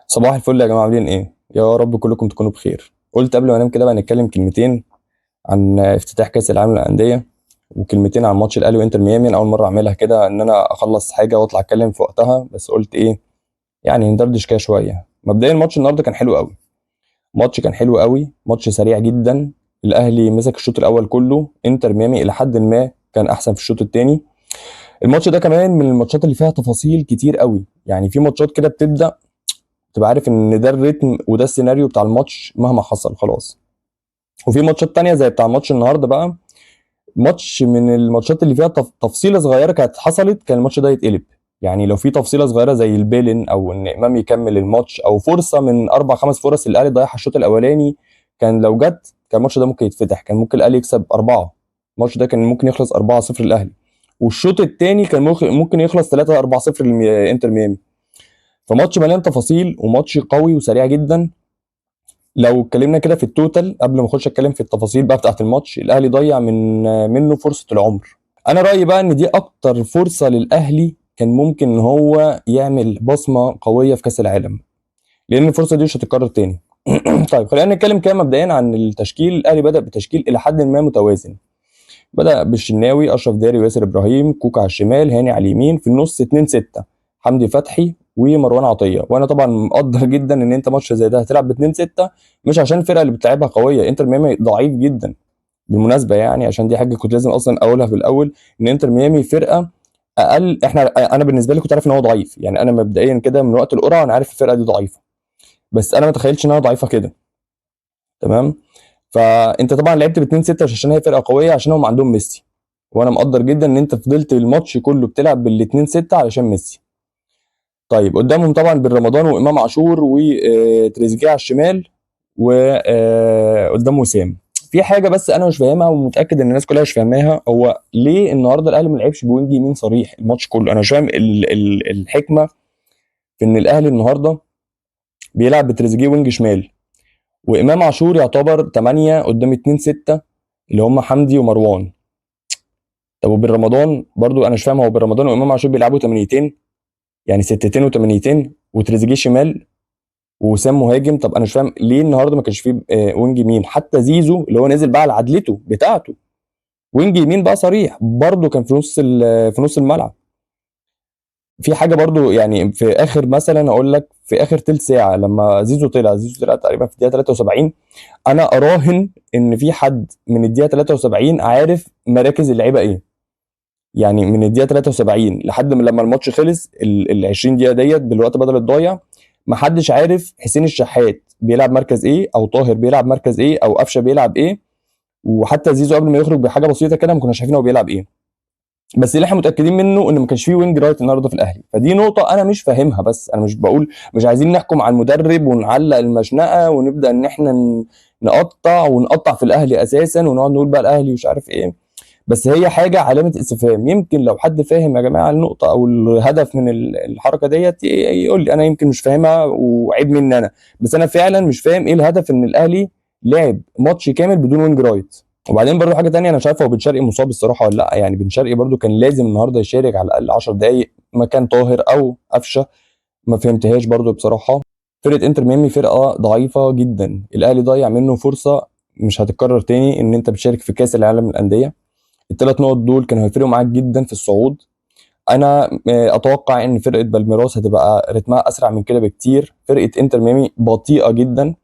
صباح الفل يا جماعة، عاملين ايه؟ يا رب كلكم تكونوا بخير. قلت قبل ما انام كده بقى نتكلم كلمتين عن افتتاح كأس العالم للأندية، وكلمتين عن ماتش الأهلي وإنتر ميامي. أنا أول مرة أعملها كده، إن أنا أخلص حاجة وأطلع أتكلم في وقتها، بس قلت ايه يعني ندردش كده شوية. مبدئيا الماتش النهاردة كان حلو قوي. ماتش كان حلو قوي، ماتش سريع جدا. الأهلي مسك الشوط الأول كله، إنتر ميامي إلى حد ما كان أحسن في الشوط الثاني. الماتش ده كمان من الماتشات اللي فيها تفاصيل كتير قوي، يعني في ماتشات كده بتبدأ تبقى عارف ان ده الريتم وده السيناريو بتاع الماتش مهما حصل خلاص. وفي ماتشات تانية زي بتاع ماتش النهارده بقى، ماتش من الماتشات اللي فيها تفصيلة صغيرة كانت حصلت كان الماتش ده يتقلب. يعني لو في تفصيلة صغيرة زي البيلن او ان امام يكمل الماتش او فرصة من اربع خمس فرص اللي الاهلي ضيعها الشوط الاولاني، كان لو جت كان الماتش ده ممكن يتفتح، كان ممكن الاهلي يكسب اربعة. الماتش ده كان ممكن يخلص 4-0 الاهلي، والشوط الثاني كان ممكن يخلص 3-4-0 لانتر ميامي. فماتش مليان تفاصيل وماتش قوي وسريع جدا. لو اتكلمنا كده في التوتال قبل ما اخش اتكلم في التفاصيل بقى بتاعت الماتش، الاهلي ضيع منه فرصه العمر. انا رايي بقى ان دي اكتر فرصه للاهلي كان ممكن ان هو يعمل بصمه قويه في كاس العالم، لان الفرصه دي مش هتتكرر تاني. طيب خلينا نتكلم كده مبدئيا عن التشكيل. الاهلي بدا بتشكيل الى حد ما متوازن. بدا بالشناوي، اشرف داري، وياسر ابراهيم، كوكا على الشمال، هاني على اليمين، في النص 2 6 حمدي فتحي ومروان عطيه. وانا طبعا مقدر جدا ان انت ماتش زي ده هتلعب ب 2 6، مش عشان الفرقه اللي بتلعبها قويه، انتر ميامي ضعيف جدا بالمناسبه، يعني عشان دي حاجه كنت لازم اصلا اقولها في الاول، ان انتر ميامي فرقه اقل. انا بالنسبه لي كنت عارف ان هو ضعيف، يعني انا مبدئيا كده من وقت القرعه انا عارف الفرقه دي ضعيفه، بس انا ما تخيلتش انها ضعيفه كده. تمام. فانت طبعا لعبت ب 2 6 مش عشان هي فرقه قويه، عشان هم عندهم ميسي. وانا مقدر جدا ان انت فضلت الماتش كله بتلعب بال 2 6 علشان ميسي. طيب قدامهم طبعا بن رمضان وامام عاشور وتريزيجيه على الشمال، وقدام وسام. في حاجه بس انا مش فاهمها ومتاكد ان الناس كلها مش فاهماها، هو ليه النهارده الاهلي ما لعبش بوينج يمين صريح الماتش كله؟ انا مش فاهم الحكمه في ان الاهلي النهارده بيلعب بتريزيجيه وينج شمال، وامام عاشور يعتبر 8 قدام 2 6 اللي هم حمدي ومروان. طب وبن رمضان برضو انا مش فاهم، هو بن رمضان وامام عاشور بيلعبوا تمانيتين، يعني ستتين وتمانيتين، وتريزيجيه شمال ووسام مهاجم. طب انا مش فاهم ليه النهارده ما كانش فيه وينج يمين. حتى زيزو اللي هو نازل بقى على عدلته بتاعته وينج يمين بقى صريح برضو كان في نص الملعب. في حاجه برضو يعني في اخر مثلا اقول لك في اخر تلت ساعه لما زيزو طلع تقريبا في الدقيقه 73، انا اراهن ان في حد من الدقيقه 73 عارف مراكز اللعيبه ايه. يعني من الدقيقه 73 لحد ما لما الماتش خلص ال 20 دقيقه ديت بالوقت بدل الضايع، ما حدش عارف حسين الشحات بيلعب مركز ايه، او طاهر بيلعب مركز ايه، او قفشه بيلعب ايه. وحتى زيزو قبل ما يخرج بحاجه بسيطه كده ما كناش عارفين هو بيلعب ايه. بس اللي احنا متاكدين منه ان ما كانش فيه وينج رايت النهارده في الاهلي، فدي نقطه انا مش فاهمها. بس انا مش بقول مش عايزين نحكم على المدرب ونعلق المشنقه ونبدا ان احنا نقطع ونقطع في الاهلي اساسا ونقعد نقول بقى الاهلي مش عارف ايه. بس هي حاجه علامه استفهام. يمكن لو حد فاهم يا جماعه النقطه او الهدف من الحركه ديت يقول لي، انا يمكن مش فاهمها وعيب مني انا. بس انا فعلا مش فاهم ايه الهدف ان الاهلي لعب ماتش كامل بدون وينج رايت. وبعدين برضو حاجه تانية، انا مش عارف هو بن شرقي مصاب الصراحه ولا لا. يعني بن شرقي برضو كان لازم النهارده يشارك على الاقل 10 دقائق مكان طاهر او قفشه. ما فهمتهاش برضو بصراحه. فرقه انتر ميامي فرقه ضعيفه جدا، الاهلي ضيع منه فرصه مش هتتكرر تاني ان انت بتشارك في كاس العالم للانديه. الثلاث نقط دول كانوا هيفرقوا معاك جدا في الصعود. انا اتوقع ان فرقه بالميراس هتبقى رتمها اسرع من كده بكتير. فرقه انتر ميامي بطيئه جدا.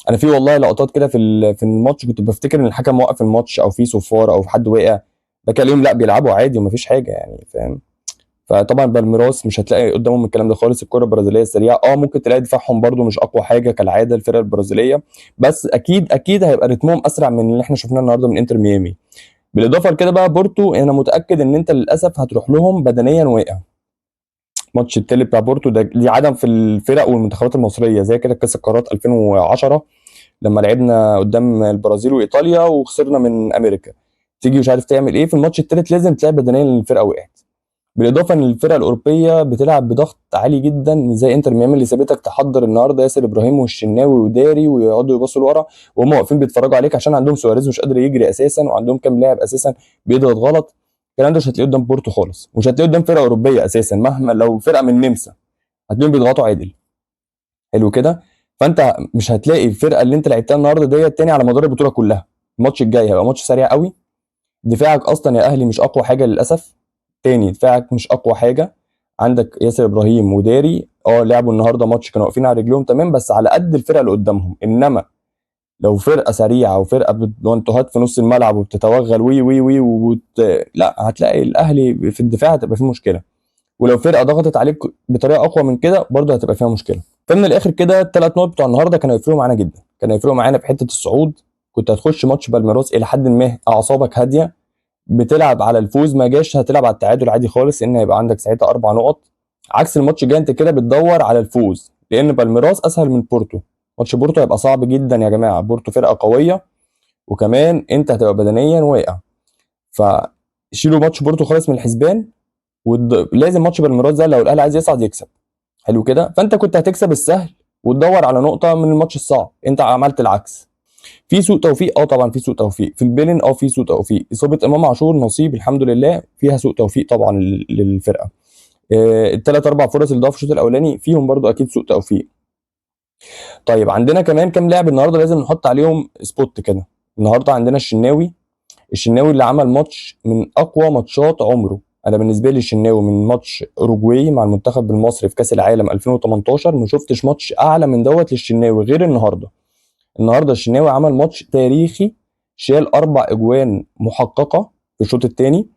انا في والله لقطات كده في الماتش كنت بفتكر ان الحكم موقف الماتش او في صفاره او في حد وقع، بكلم لا بيلعبوا عادي ومفيش حاجه يعني فاهم. فطبعا بالميراس مش هتلاقي قدامهم الكلام ده خالص. الكره البرازيليه السريعه ممكن تلاقي دفاعهم برده مش اقوى حاجه كالعاده الفرق البرازيليه، بس اكيد اكيد هيبقى رتمهم اسرع من اللي احنا شفناه النهارده من انتر ميامي. بالاضافه لكده بقى بورتو انا متاكد ان انت للاسف هتروح لهم بدنيا واقع. ماتش التالت بتاع بورتو ده دي عدم في الفرق والمنتخبات المصريه زي كده كاس القارات 2010 لما لعبنا قدام البرازيل وايطاليا وخسرنا من امريكا. تيجي مش عارف تعمل ايه في الماتش التالت، لازم تلعب بدنيا لان الفرقه وقعت. بالاضافه ان الفرق الاوروبيه بتلعب بضغط عالي جدا زي انتر ميامي اللي سابتك تحضر النهارده ياسر ابراهيم والشناوي وداري ويقعدوا يبصوا لورا وهم واقفين بيتفرجوا عليك عشان عندهم سواريز مش قادر يجري اساسا وعندهم كام لاعب اساسا بيضغط غلط. الكلام ده مش هتلاقيه قدام بورتو خالص، مش هتلاقيه قدام فرقه اوروبيه اساسا مهما لو فرقه من النمسا هتلاقيهم بيضغطوا عادل. حلو كده. فانت مش هتلاقي الفرقه اللي انت لعبتها النهارده ديت تاني على مدار البطوله كلها. الماتش الجاي هيبقى ماتش سريع قوي. دفاعك اصلا يا اهلي مش اقوى حاجه للاسف. تاني دفاعك مش اقوى حاجه. عندك ياسر ابراهيم وداري لعبوا النهارده ماتش كانوا واقفين على رجلهم تمام، بس على قد الفرقه اللي قدامهم. انما لو فرقه سريعه وفرقه بوانتوهات في نص الملعب وبتتوغل وي وي وي لا، هتلاقي الاهلي في الدفاع هتبقى فيه مشكله. ولو فرقه ضغطت عليك بطريقه اقوى من كده برضه هتبقى فيها مشكله. فمن الاخر كده الثلاث نقط بتوع النهارده كانوا هيفرقوا معانا جدا، كانوا هيفرقوا معانا في حته الصعود. كنت هتخش ماتش بالميراس الى حد ما اعصابك هاديه، بتلعب على الفوز، ما جاش هتلعب على التعادل عادي خالص، ان هيبقى عندك ساعتها 4 نقط. عكس الماتش الجاي انت كده بتدور على الفوز، لان بالميراس اسهل من بورتو. ماتش بورتو هيبقى صعب جدا يا جماعه، بورتو فرقه قويه، وكمان انت هتبقى بدنيا واقع. فشيلوا ماتش بورتو خالص من الحسبان، ولازم ماتش بالميراس ده لو الاهلي عايز يصعد يكسب. حلو كده. فانت كنت هتكسب السهل وتدور على نقطه من الماتش الصعب، انت عملت العكس. في سوء توفيق، طبعا في سوء توفيق في البيلن، في سوء توفيق. اصابه امام عاشور نصيب الحمد لله، فيها سوء توفيق طبعا للفرقه. الثلاث اربع فرص اللي ضافوا في الشوط الاولاني فيهم برضو اكيد سوء توفيق. طيب عندنا كمان كام لاعب النهارده لازم نحط عليهم سبوت كده. النهارده عندنا الشناوي اللي عمل ماتش من اقوى ماتشات عمره. انا بالنسبه لي الشناوي من ماتش اوروجواي مع المنتخب المصري في كاس العالم 2018 ما شفتش ماتش اعلى من دوت للشناوي غير النهارده. النهارده الشناوي عمل ماتش تاريخي، شال 4 اجوان محققه في الشوط الثاني.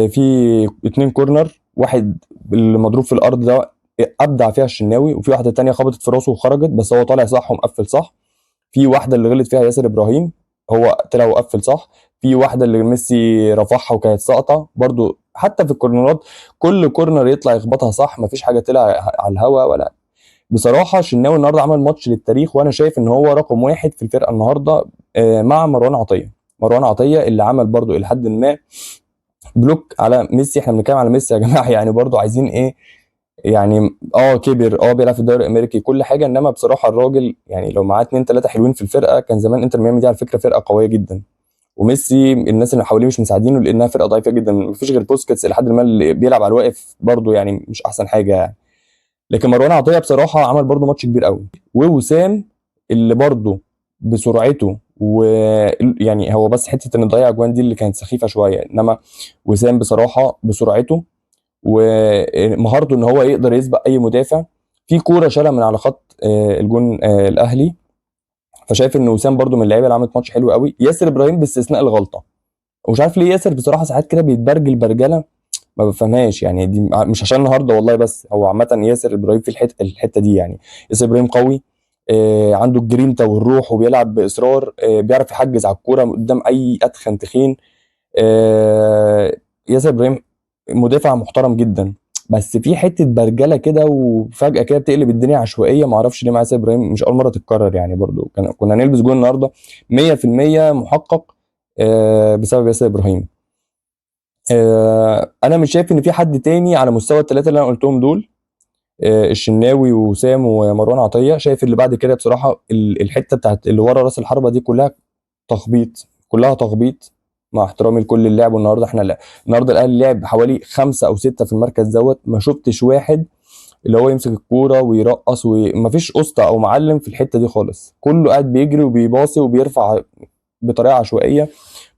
في 2 كورنر، واحد اللي مضروب في الارض ده ابدع فيها الشناوي، وفي واحده تانية خبطت في راسه وخرجت بس هو طالع صح ومقفل صح. في واحده اللي غلط فيها ياسر ابراهيم، هو طلع وقفل صح. في واحده اللي ميسي رفعها وكانت ساقطه برضو. حتى في الكورنرات كل كورنر يطلع يخبطها صح، مفيش حاجه طلع على الهوا ولا. بصراحه الشناوي النهارده عمل ماتش للتاريخ، وانا شايف ان هو رقم واحد في الفرقه النهارده مع مروان عطيه. مروان عطيه اللي عمل برضو الى حد ما بلوك على ميسي. احنا بنتكلم على ميسي يا جماعه يعني برضو عايزين ايه يعني. كبر، بيلعب في الدوري الامريكي كل حاجه، انما بصراحه الراجل يعني لو معاه 2 3 حلوين في الفرقه كان زمان انتر ميامي دي على فكره فرقه قويه جدا. وميسي الناس اللي حواليه مش مساعدينه لانها فرقه ضعيفه جدا، مفيش غير بوسكيتس لحد ما اللي بيلعب على الواقف برضو يعني مش احسن حاجه يعني. لكن مروان عطيه بصراحه عمل برضو ماتش كبير قوي. ووسام اللي برضو بسرعته، ويعني هو بس حته ان ضيع اجوان دي اللي كانت سخيفه شويه، انما وسام بصراحه بسرعته ومهارته ان هو يقدر يسبق اي مدافع. في كوره شالها من على خط الجون الاهلي. فشايف ان وسام برضو من اللعيبه اللي عملت ماتش حلو قوي. ياسر ابراهيم باستثناء الغلطه، ومش عارف ليه ياسر بصراحه ساعات كده بيتبرجل برجله ما بفهمهاش يعني. دي مش عشان النهارده والله، بس هو عامه ياسر ابراهيم في الحته دي يعني. ياسر ابراهيم قوي، عنده الجرينتا والروح وبيلعب باصرار، بيعرف يحجز على الكوره قدام اي اتخن تخين. ياسر ابراهيم مدافع محترم جدا، بس في حته برجله كده وفجاه كده بتقلب الدنيا عشوائيه، ما اعرفش ليه مع ياسر ابراهيم، مش اول مره تتكرر يعني. برضو كنا هنلبس جول النهارده 100% محقق بسبب ياسر ابراهيم. انا مش شايف ان في حد تاني على مستوى الثلاثه اللي انا قلتهم دول، الشناوي وسام ومروان عطيه. شايف اللي بعد كده بصراحه الحته بتاعت اللي ورا راس الحربه دي كلها تخبيط، كلها تخبيط. مع احترامي لكل اللعب النهارده، النهارده الاهلي لعب حوالي 5 او 6 في المركز دوت، ما شفتش واحد اللي هو يمسك الكوره ويرقص، ومفيش اسطى او معلم في الحته دي خالص. كله قاعد بيجري وبيباصي وبيرفع بطريقه عشوائيه،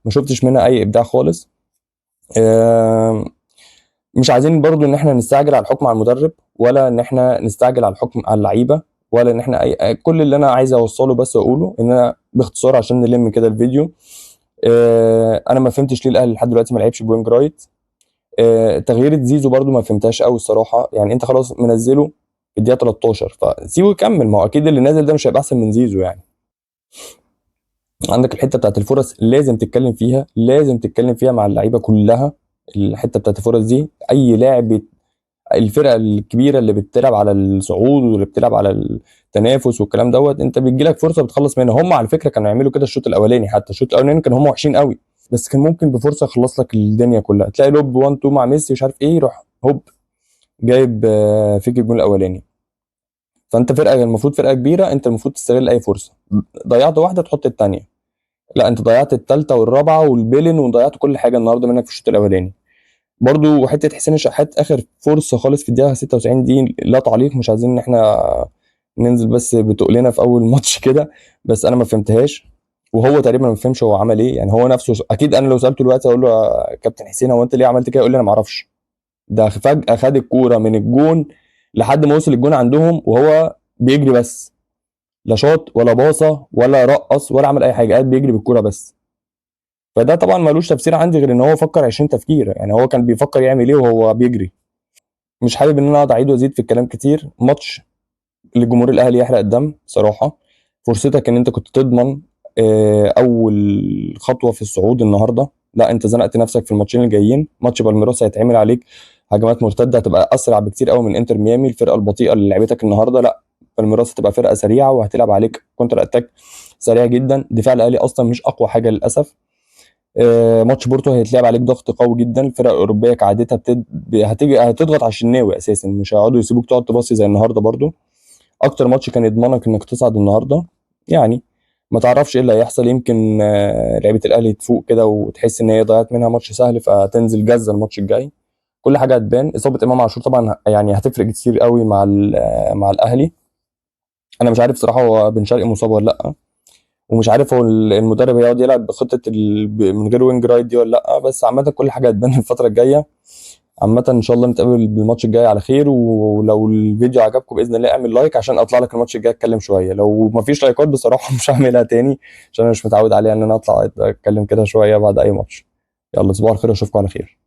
ما شفتش منها اي ابداع خالص. مش عايزين برضو ان احنا نستعجل على الحكم على المدرب، ولا ان احنا نستعجل على الحكم على اللعيبه، ولا ان احنا كل اللي انا عايز اوصله بس واقوله ان انا باختصار عشان نلم كده الفيديو. انا ما فهمتش ليه الاهلي لحد دلوقتي ما لعبش بوينج رايت. تغيير زيزو برضو ما فهمتهاش قوي الصراحه، يعني انت خلاص منزله في الدقيقه 13 فسيبه يكمل، ما هو اكيد اللي نازل ده مش هيبقى احسن من زيزو يعني. عندك الحته بتاعت الفرص لازم تتكلم فيها، لازم تتكلم فيها مع اللعيبه كلها. الحته بتاعت الفرص دي اي لاعب، الفرق الكبيره اللي بتلعب على الصعود واللي بتلعب على التنافس والكلام دوت، انت بتجيلك فرصه بتخلص منها. هم على فكره كانوا يعملوا كده الشوط الاولاني، حتى الشوط الاولاني كانوا هم وحشين قوي، بس كان ممكن بفرصه يخلص لك الدنيا كلها. تلاقي لوب 1 2 مع ميسي مش عارف ايه، يروح هوب جايب فيك الجون الاولاني. فانت فرقه المفروض فرقه كبيره، انت المفروض تستغل اي فرصه. ضيعت واحده تحط الثانيه، لا انت ضيعت الثالثه والرابعه والبيلن وضيعت كل حاجه النهارده منك في الشوط الاولاني. برضو حته حسين الشحات اخر فرصه خالص في الدقيقه 96 دي لا تعليق، مش عايزين ان احنا ننزل بس بتقلنا في اول ماتش كده، بس انا ما فهمتهاش، وهو تقريبا ما فهمش هو عمل ايه. يعني هو نفسه اكيد انا لو سالته دلوقتي اقول له يا كابتن حسين هو انت ليه عملت كده، يقول لي انا ما اعرفش. ده فجاه خد الكوره من الجون لحد ما وصل الجون عندهم وهو بيجري بس، لا شاط ولا باصه ولا رقص ولا عمل اي حاجه، قاعد بيجري بالكوره بس. فده طبعا ملوش تفسير عندي غير ان هو فكر 20 تفكير، يعني هو كان بيفكر يعمل ايه وهو بيجري. مش حابب ان انا اقعد اعيد وازيد في الكلام كتير. ماتش لجمهور الاهلي يحرق الدم صراحه. فرصتك ان انت كنت تضمن اول خطوه في الصعود النهارده، لا انت زنقت نفسك في الماتشين الجايين. ماتش بالميراس هيتعمل عليك هجمات مرتده هتبقى اسرع بكتير قوي من انتر ميامي الفرقه البطيئه اللي لعبتك النهارده. لا، بالميراس هتبقى فرقه سريعه وهتلعب عليك كونتر اتاك سريع جدا. دفاع الاهلي اصلا مش اقوى حاجه للاسف. ماتش بورتو هيتلعب عليك ضغط قوي جدا. الفرق الاوروبيه كعادتها هتيجي هتضغط على الشناوي اساسا، مش هيقعدوا يسيبوك تقعد تباصي زي النهارده برضو. اكتر ماتش كان يضمنك انك تصعد النهارده. يعني ما تعرفش ايه اللي هيحصل، يمكن لعيبه الاهلي تفوق كده وتحس ان هي ضيعت منها ماتش سهل فتنزل جزه الماتش الجاي. كل حاجه هتبان. اصابه امام عاشور طبعا يعني هتفرق كتير قوي مع مع الاهلي. انا مش عارف صراحه هو بن شرقي مصاب ولا لا، ومش عارف هو المدرب هيقعد يلعب بخطه من غير وينج رايت دي ولا لا. بس عامه كل حاجه هتبان الفتره الجايه. عامة ان شاء الله نتقابل بالماتش الجاي على خير. ولو الفيديو عجبكم باذن الله اعمل لايك عشان اطلع لك الماتش الجاي اتكلم شويه. لو مفيش لايكات بصراحه مش هعملها تاني، عشان انا مش متعود عليها ان انا اطلع اتكلم كده شويه بعد اي ماتش. يلا صباح الخير، اشوفكم على خير.